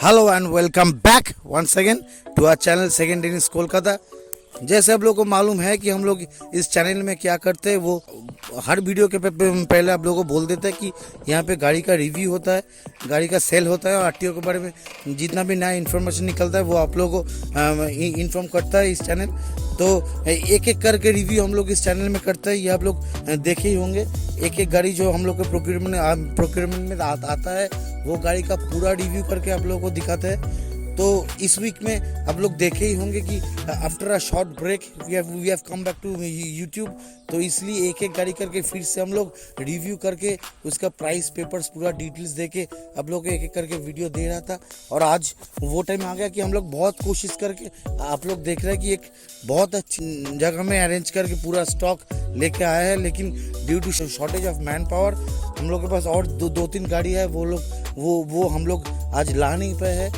Hello and welcome back once again to our channel second in Kolkata. जैसे आप लोगों को मालूम है कि हम लोग इस चैनल में क्या करते हैं, वो हर वीडियो के पहले आप लोगों को बोल देते हैं कि यहाँ पे गाड़ी का रिव्यू होता है, गाड़ी का सेल होता है और आरटीओ के बारे में जितना भी नया इन्फॉर्मेशन निकलता है वो आप लोगों को इन्फॉर्म करता है इस चैनल। तो एक एक करके रिव्यू हम लोग इस चैनल में करते हैं, ये आप लोग देखे ही होंगे। एक एक गाड़ी जो हम लोग के प्रोक्योरमेंट में आता है वो गाड़ी का पूरा रिव्यू करके आप लोगों को दिखाते हैं। तो इस वीक में आप लोग देखे ही होंगे कि after a short break we have come back to YouTube. तो इसलिए एक एक गाड़ी करके फिर से हम लोग रिव्यू करके उसका प्राइस पेपर्स पूरा डिटेल्स दे के आप लोग को एक एक करके वीडियो दे रहा था। और आज वो टाइम आ गया कि हम लोग बहुत कोशिश करके आप लोग देख रहे हैं कि एक बहुत अच्छी जगह में अरेंज करके पूरा स्टॉक लेके आया है, लेकिन due to shortage of manpower हम लोग के पास और दो तीन गाड़ी है, वो हम लोग आज ला नहीं पाए हैं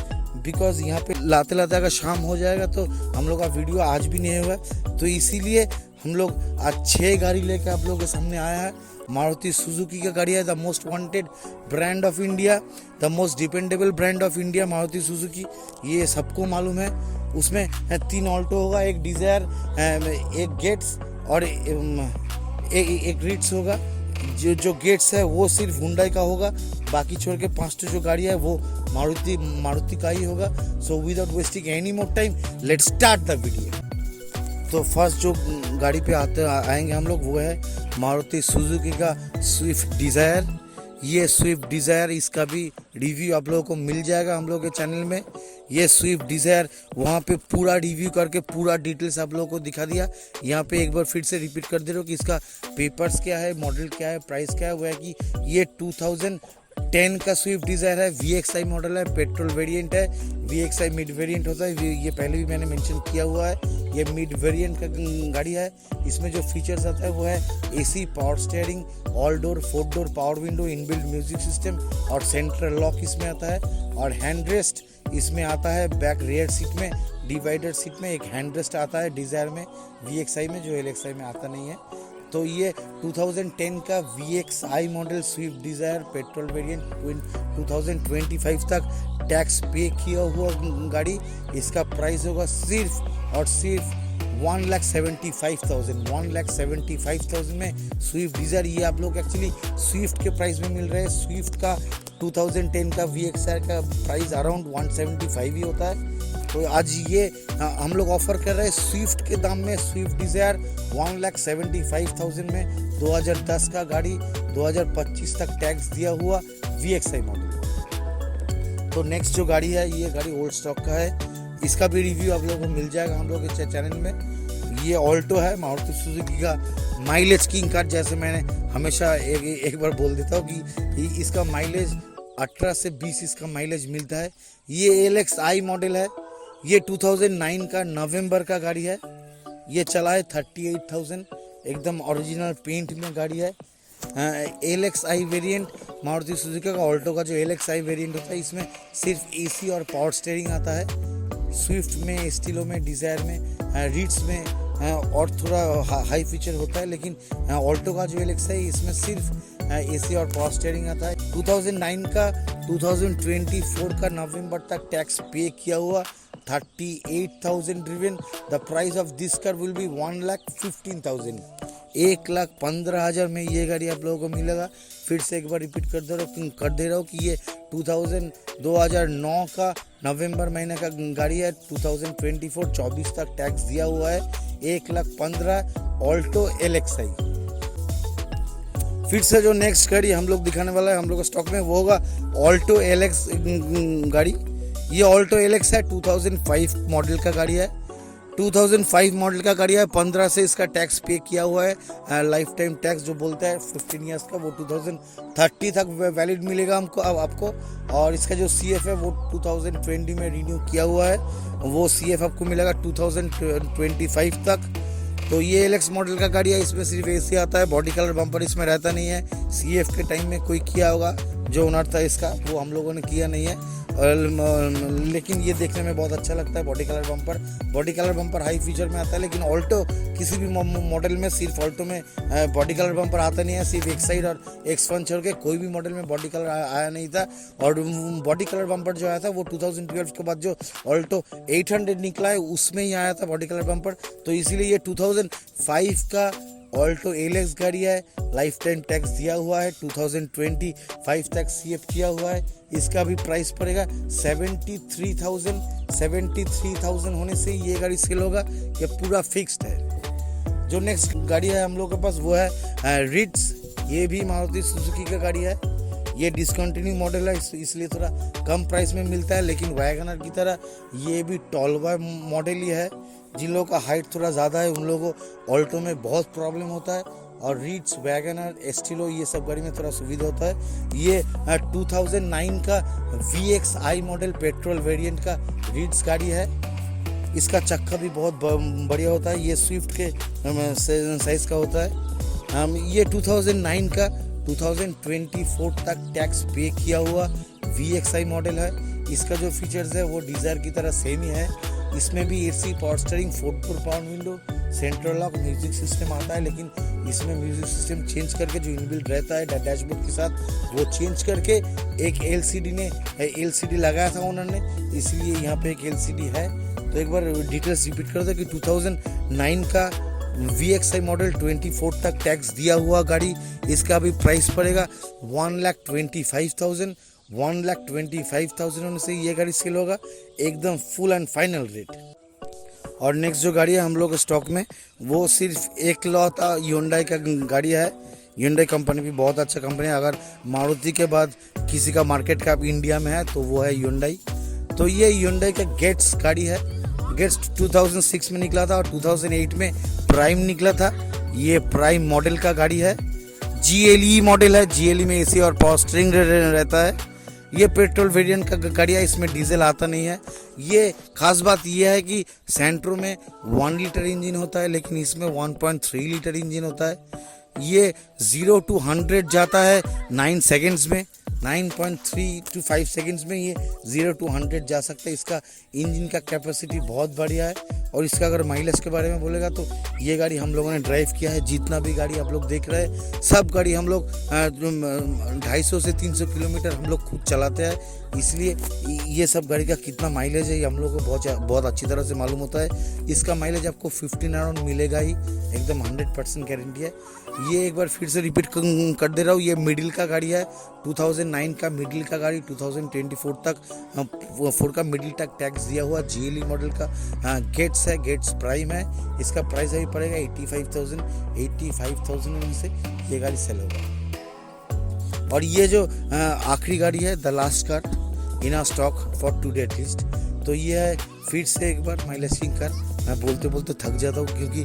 बिकॉज यहाँ पे लाते लाते अगर शाम हो जाएगा तो हम लोग का वीडियो आज भी नहीं होगा। तो इसीलिए हम लोग आज 6 गाड़ी लेकर आप लोगों के सामने आया है। मारुति सुजुकी का गाड़ी है, the most wanted brand of India, the most dependable brand of India Maruti Suzuki, ये सबको मालूम है। उसमें 3 ऑल्टो होगा, एक डिजायर, एक गेट्स और एक रिट्स होगा। जो गेट्स है वो सिर्फ हुंडई का होगा, बाकी छोड़ के 5 जो गाड़ी है वो मारुति का ही होगा। So without wasting any more time let's start the video. तो फर्स्ट जो गाड़ी पे आएंगे हम लोग वो है मारुति सुजुकी का स्विफ्ट डिज़ायर। ये स्विफ्ट डिज़ायर इसका भी रिव्यू आप लोगों को मिल जाएगा हम लोग के चैनल में। ये स्विफ्ट डिज़ायर वहाँ पे पूरा रिव्यू करके पूरा डिटेल्स आप लोगों को दिखा दिया। यहाँ पे एक बार फिर से रिपीट कर दे रहा हूँ कि इसका पेपर्स क्या है, मॉडल क्या है, प्राइस क्या है। वो है कि ये 2010 का स्विफ्ट डिज़ायर है, VXI मॉडल है, पेट्रोल वेरिएंट है। VXI मिड वेरिएंट होता है, ये पहले भी मैंने मेंशन किया हुआ है। ये मिड वेरिएंट का गाड़ी है। इसमें जो फीचर्स आता है वो है AC power steering, all door 4 door power window, inbuilt music system और सेंट्रल लॉक इसमें आता है। और हैंड रेस्ट इसमें आता है बैक रियर सीट में, डिवाइडर सीट में एक हैंड रेस्ट आता है डिज़ायर में, VXI में, जो LXI में आता नहीं है। तो ये 2010 का VXI model Swift Dzire petrol variant 2025 तक टैक्स पे किया हुआ गाड़ी। इसका प्राइस होगा सिर्फ और सिर्फ 1,75,000 में स्विफ्ट डिज़ायर। ये आप लोग एक्चुअली स्विफ्ट के प्राइस में मिल रहे हैं। स्विफ्ट का 2010 का VXI का प्राइस अराउंड 175 ही होता है। तो आज ये हम लोग ऑफर कर रहे हैं स्विफ्ट के दाम में स्विफ्ट डिज़ायर 1,75,000 में। 2010 का गाड़ी 2025 तक टैक्स दिया हुआ VXI मॉडल। तो नेक्स्ट जो गाड़ी है ये गाड़ी ओल्ड स्टॉक का है, इसका भी रिव्यू आप लोगों को मिल जाएगा हम लोग के चैनल में। ये ऑल्टो है, मारुति सुजुकी का माइलेज किंग कार। जैसे मैंने हमेशा एक बार बोल देता हूँ कि इसका माइलेज 18 से 20 इसका माइलेज मिलता है। ये LXI मॉडल है, ये 2009 का नवंबर का गाड़ी है। ये चला है 38,000, एकदम ओरिजिनल पेंट में गाड़ी है। LXI वेरिएंट मारुति सुजुकी का ऑल्टो का जो LXI वेरिएंट होता है इसमें सिर्फ AC और पावर स्टीयरिंग आता है। स्विफ्ट में, स्टीलो में, डिज़ायर में, रिट्स में और थोड़ा हाई फीचर होता है, लेकिन ऑल्टो का जो LXI इसमें सिर्फ AC और पावर स्टीयरिंग आता है। 2009 का 2024 का नवंबर तक टैक्स पे किया हुआ, 38,000 driven. The price of this car will be 1,15,000, 1,15,000 में ये गाड़ी आप लोगों को मिलेगा। फिर से एक बार रिपीट कर दे रहा हूँ कि ये 2009 का नवंबर महीने का गाड़ी है। 2024 तक टैक्स दिया हुआ है, 1,15,000 ऑल्टो LXI। फिर से जो नेक्स्ट गाड़ी हम लोग दिखाने वाला है हम लोग स्टॉक में वो होगा ऑल्टो LX गाड़ी। ये ऑल्टो LX है, 2005 मॉडल का गाड़ी है। 2005 मॉडल का गाड़ी है, 15 से इसका टैक्स पे किया हुआ है। लाइफ टाइम टैक्स जो बोलता है 15 ईयर्स का, वो 2030 तक वैलिड मिलेगा हमको आपको। और इसका जो CF है वो 2020 में रिन्यू किया हुआ है, वो CF आपको मिलेगा 2025 तक। तो ये LX मॉडल का गाड़ी है, इसमें सिर्फ AC आता है, बॉडी कलर बम्पर इसमें रहता नहीं है। CF के टाइम में कोई किया होगा जो ओनर था इसका, वो हम लोगों ने किया नहीं है। लेकिन ये देखने में बहुत अच्छा लगता है। Body colour bumper high feature में आता है, लेकिन ऑल्टो किसी भी मॉडल में, सिर्फ ऑल्टो में बॉडी कलर बम्पर आता नहीं है। सिर्फ एक साइड और एक फ्रंट छोड़ के कोई भी मॉडल में बॉडी कलर आया नहीं था। और बॉडी कलर बम्पर जो आया था वो 2012 के बाद जो ऑल्टो 800 निकला है उसमें ही आया था बॉडी कलर बम्पर। तो इसीलिए ये 2005 का ऑल्टो एलेक्स गाड़ी है। लाइफ टाइम टैक्स दिया हुआ है, 2025 तक CF किया हुआ है। इसका भी प्राइस पड़ेगा 73,000 होने से ये गाड़ी सेल होगा, ये पूरा फिक्स्ड है। जो नेक्स्ट गाड़ी है हम लोग के पास वो है रिट्स। ये भी मारुति सुजुकी का गाड़ी है। ये डिसकंटिन्यू मॉडल है, इसलिए थोड़ा कम प्राइस में मिलता है, लेकिन वैगनर की तरह ये भी टॉल बॉय मॉडल ही है। जिन लोगों का हाइट थोड़ा ज़्यादा है उन लोगों को ऑल्टो में बहुत प्रॉब्लम होता है, और रिट्स, वैगनर, एस्टिलो ये सब गाड़ी में थोड़ा सुविधा होता है। ये 2009 का VXI मॉडल पेट्रोल वेरिएंट का रिट्स गाड़ी है। इसका चक्का भी बहुत बढ़िया होता है, ये स्विफ्ट के साइज़ का होता है। ये 2009 का 2024 तक टैक्स पे किया हुआ VXI मॉडल है। इसका जो फीचर्स है वो डिज़ायर की तरह सेम ही है। इसमें भी AC power steering, 4 power window, central lock, music system आता है, लेकिन इसमें म्यूजिक सिस्टम चेंज करके जो इनबिल्ट रहता है डैशबोर्ड के साथ वो चेंज करके एक LCD लगाया था उन्होंने, इसलिए यहाँ पे एक LCD है। तो एक बार डिटेल्स रिपीट कर दो कि 2009 का VXI मॉडल 24 तक टैक्स दिया हुआ गाड़ी। इसका भी प्राइस पड़ेगा 1,25,000 होने से ये गाड़ी सेल होगा, एकदम फुल एंड फाइनल रेट। और नेक्स्ट जो गाड़ी है हम लोग स्टॉक में वो सिर्फ एक लौता Hyundai का गाड़ी है। Hyundai कंपनी भी बहुत अच्छा कंपनी है। अगर मारुति के बाद किसी का मार्केट कैप इंडिया में है तो वो है Hyundai। तो ये Hyundai का गेट्स गाड़ी है। गेट्स 2006 में निकला था और 2008 में प्राइम निकला था। ये प्राइम मॉडल का गाड़ी है। GLE मॉडल है। GLE में AC और पावर स्टीयरिंग रहता है। ये पेट्रोल वेरिएंट का गाड़ी है, इसमें डीजल आता नहीं है। ये खास बात ये है कि सेंट्रो में 1 लीटर इंजन होता है, लेकिन इसमें 1.3 लीटर इंजन होता है। ये 0 to 100 जाता है 9 सेकेंड्स में, 9.3 to 5 सेकेंड्स में ये 0 to 100 जा सकता है। इसका इंजन का कैपेसिटी बहुत बढ़िया है। और इसका अगर माइलेज के बारे में बोलेगा तो ये गाड़ी हम लोगों ने ड्राइव किया है। जितना भी गाड़ी आप लोग देख रहे हैं सब गाड़ी हम लोग 250 से 300 किलोमीटर हम लोग खुद चलाते हैं, इसलिए ये सब गाड़ी का कितना माइलेज है ये हम लोग को बहुत अच्छी तरह से मालूम होता है। इसका माइलेज आपको 15 अराउंड मिलेगा ही, एकदम 100% गारंटी है। ये एक बार फिर से रिपीट कर दे रहा हूँ, ये मिडिल का गाड़ी है। 2009 का मिडिल का गाड़ी, 2024 तक 4 का मिडिल तक टैक्स दिया हुआ GLE मॉडल का गेट्स है। गेट्स प्राइम है। इसका प्राइस अभी पड़ेगा 85,000 से ये गाड़ी सेल होगा। और ये जो आखिरी गाड़ी है the last car in our stock for today at least, तो ये है फिर से एक बार माइलेज किंग कार। मैं बोलते बोलते थक जाता हूँ क्योंकि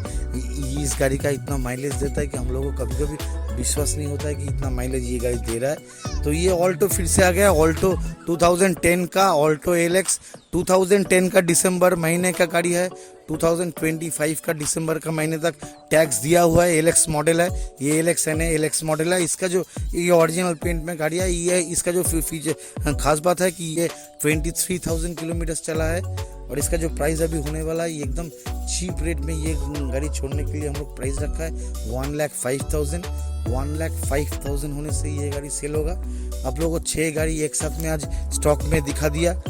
इस गाड़ी का इतना माइलेज देता है कि हम लोगों को कभी कभी विश्वास नहीं होता है कि इतना माइलेज ये गाड़ी दे रहा है। तो ये ऑल्टो फिर से आ गया। ऑल्टो 2010 का ऑल्टो एलेक्स 2010 का दिसंबर महीने का गाड़ी है। 2025 का दिसंबर का महीने तक टैक्स दिया हुआ है। एलेक्स मॉडल है, ये एलेक्स है, एलेक्स मॉडल है। इसका जो ये ओरिजिनल पेंट में गाड़ी है, ये इसका जो फीचर खास बात है कि ये 23,000 किलोमीटर चला है। और इसका जो प्राइस अभी होने वाला है ये एकदम चीप रेट में ये गाड़ी छोड़ने के लिए हम लोग प्राइस रखा है 1,05,000 होने से ये गाड़ी सेल होगा। आप लोगों को 6 गाड़ी एक साथ में आज स्टॉक में दिखा दिया।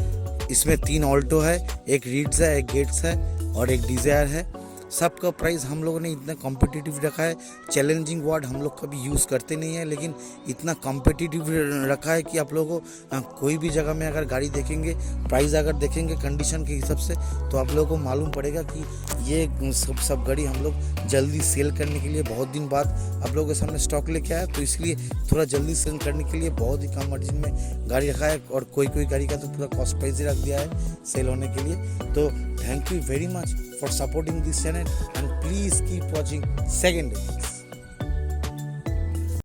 इसमें 3 ऑल्टो है, एक रीड्स है, एक गेट्स है और एक डिजायर है। सबका प्राइस हम लोगों ने इतना कॉम्पिटिटिव रखा है। चैलेंजिंग वर्ड हम लोग कभी यूज़ करते नहीं है, लेकिन इतना कॉम्पिटिटिव रखा है कि आप लोगों को कोई भी जगह में अगर गाड़ी देखेंगे, प्राइस अगर देखेंगे कंडीशन के हिसाब से, तो आप लोगों को मालूम पड़ेगा कि ये सब गाड़ी हम लोग जल्दी सेल करने के लिए बहुत दिन बाद आप लोगों के सामने स्टॉक लेके आया, तो इसलिए थोड़ा जल्दी सेल करने के लिए बहुत ही कम मार्जिन में गाड़ी रखा है। और कोई गाड़ी का तो पूरा कॉस्ट प्राइस ही रख दिया है सेल होने के लिए। तो thank you very much for supporting this channel and please keep watching Second Innings.